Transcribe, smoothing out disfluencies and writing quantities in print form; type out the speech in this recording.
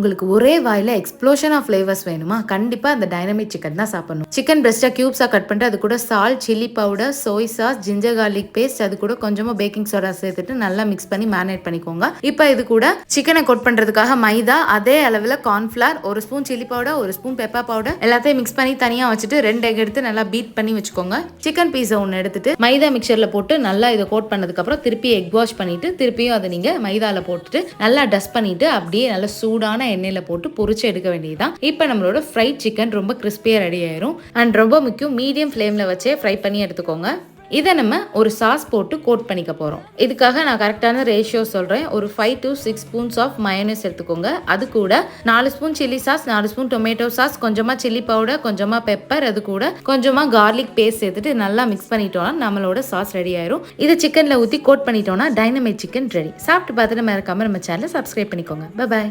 உங்களுக்கு ஒரே வாயில எக்ஸ்ப்ளோஷன் ஆஃப் ஃப்ளேவர்ஸ் வேணுமா? கண்டிப்பா அந்த டைனமிக் சிக்கன் தான் சாப்பிடணும். சிக்கன் பிரஸ்ட்டை கியூப்ஸா கட் பண்ணிட்டு அது கூட salt, chilli powder, soy sauce, ginger garlic paste, அது கூட கொஞ்சமா பேக்கிங் சோடா சேர்த்துட்டு நல்லா மிக்ஸ் பண்ணி மேரினேட் பண்ணிக்கோங்க. இப்போ இது கூட சிக்கனை கோட் பண்றதுக்காக மைதா, அதே அளவில் கார்ன்ஃபிளவர், ஒரு ஸ்பூன் சில்லி பவுடர், ஒரு ஸ்பூன் பெப்பர் பவுடர் எல்லாத்தையும் மிக்ஸ் பண்ணி தனியா வச்சுட்டு 2 எக் எடுத்து நல்லா பீட் பண்ணி வச்சுக்கோங்க. சிக்கன் பீஸை ஒன்று எடுத்துட்டு மைதா மிக்சர்ல போட்டு நல்லா இதை கோட் பண்ணதுக்கு அப்புறம் திருப்பி எக் வாஷ் பண்ணிட்டு திருப்பியும் அதை நீங்க மைதால போட்டுட்டு நல்லா டஸ்ட் பண்ணிட்டு அப்படியே நல்லா சூடான எண்ணெயில போட்டு பொரிச்சு எடுக்க வேண்டியதுதான். இப்போ நம்மளோட ஃப்ரைட் சிக்கன் ரொம்ப கிறிஸ்பியா ரெடி ஆயிரும். அண்ட் ரொம்ப முக்கியம், மீடியம் ஃப்ளேம்ல வச்சே ஃப்ரை பண்ணி எடுத்துக்கோங்க. இதை நம்ம ஒரு சாஸ் போட்டு கோட் பண்ணிக்க போகிறோம். இதுக்காக நான் கரெக்டான ரேஷியோ சொல்கிறேன். ஒரு 5 to 6 ஸ்பூன்ஸ் ஆஃப் மயோனைஸ் எடுத்துக்கோங்க. அது கூட 4 spoon chilli sauce, 4 spoon tomato sauce, கொஞ்சமாக சில்லி பவுடர், கொஞ்சமாக பெப்பர், அது கூட கொஞ்சமாக கார்லிக் பேஸ்ட் சேர்த்துட்டு நல்லா மிக்ஸ் பண்ணிட்டோம்னா நம்மளோட சாஸ் ரெடி ஆயிரும். இதை சிக்கனில் ஊற்றி கோட் பண்ணிட்டோம்னா டைனமைட் சிக்கன் ரெடி. சாப்பிட்டு பார்த்துட்டு மறக்காம நம்ம சேனலை சப்ஸ்கிரைப் பண்ணிக்கோங்க. பாய்.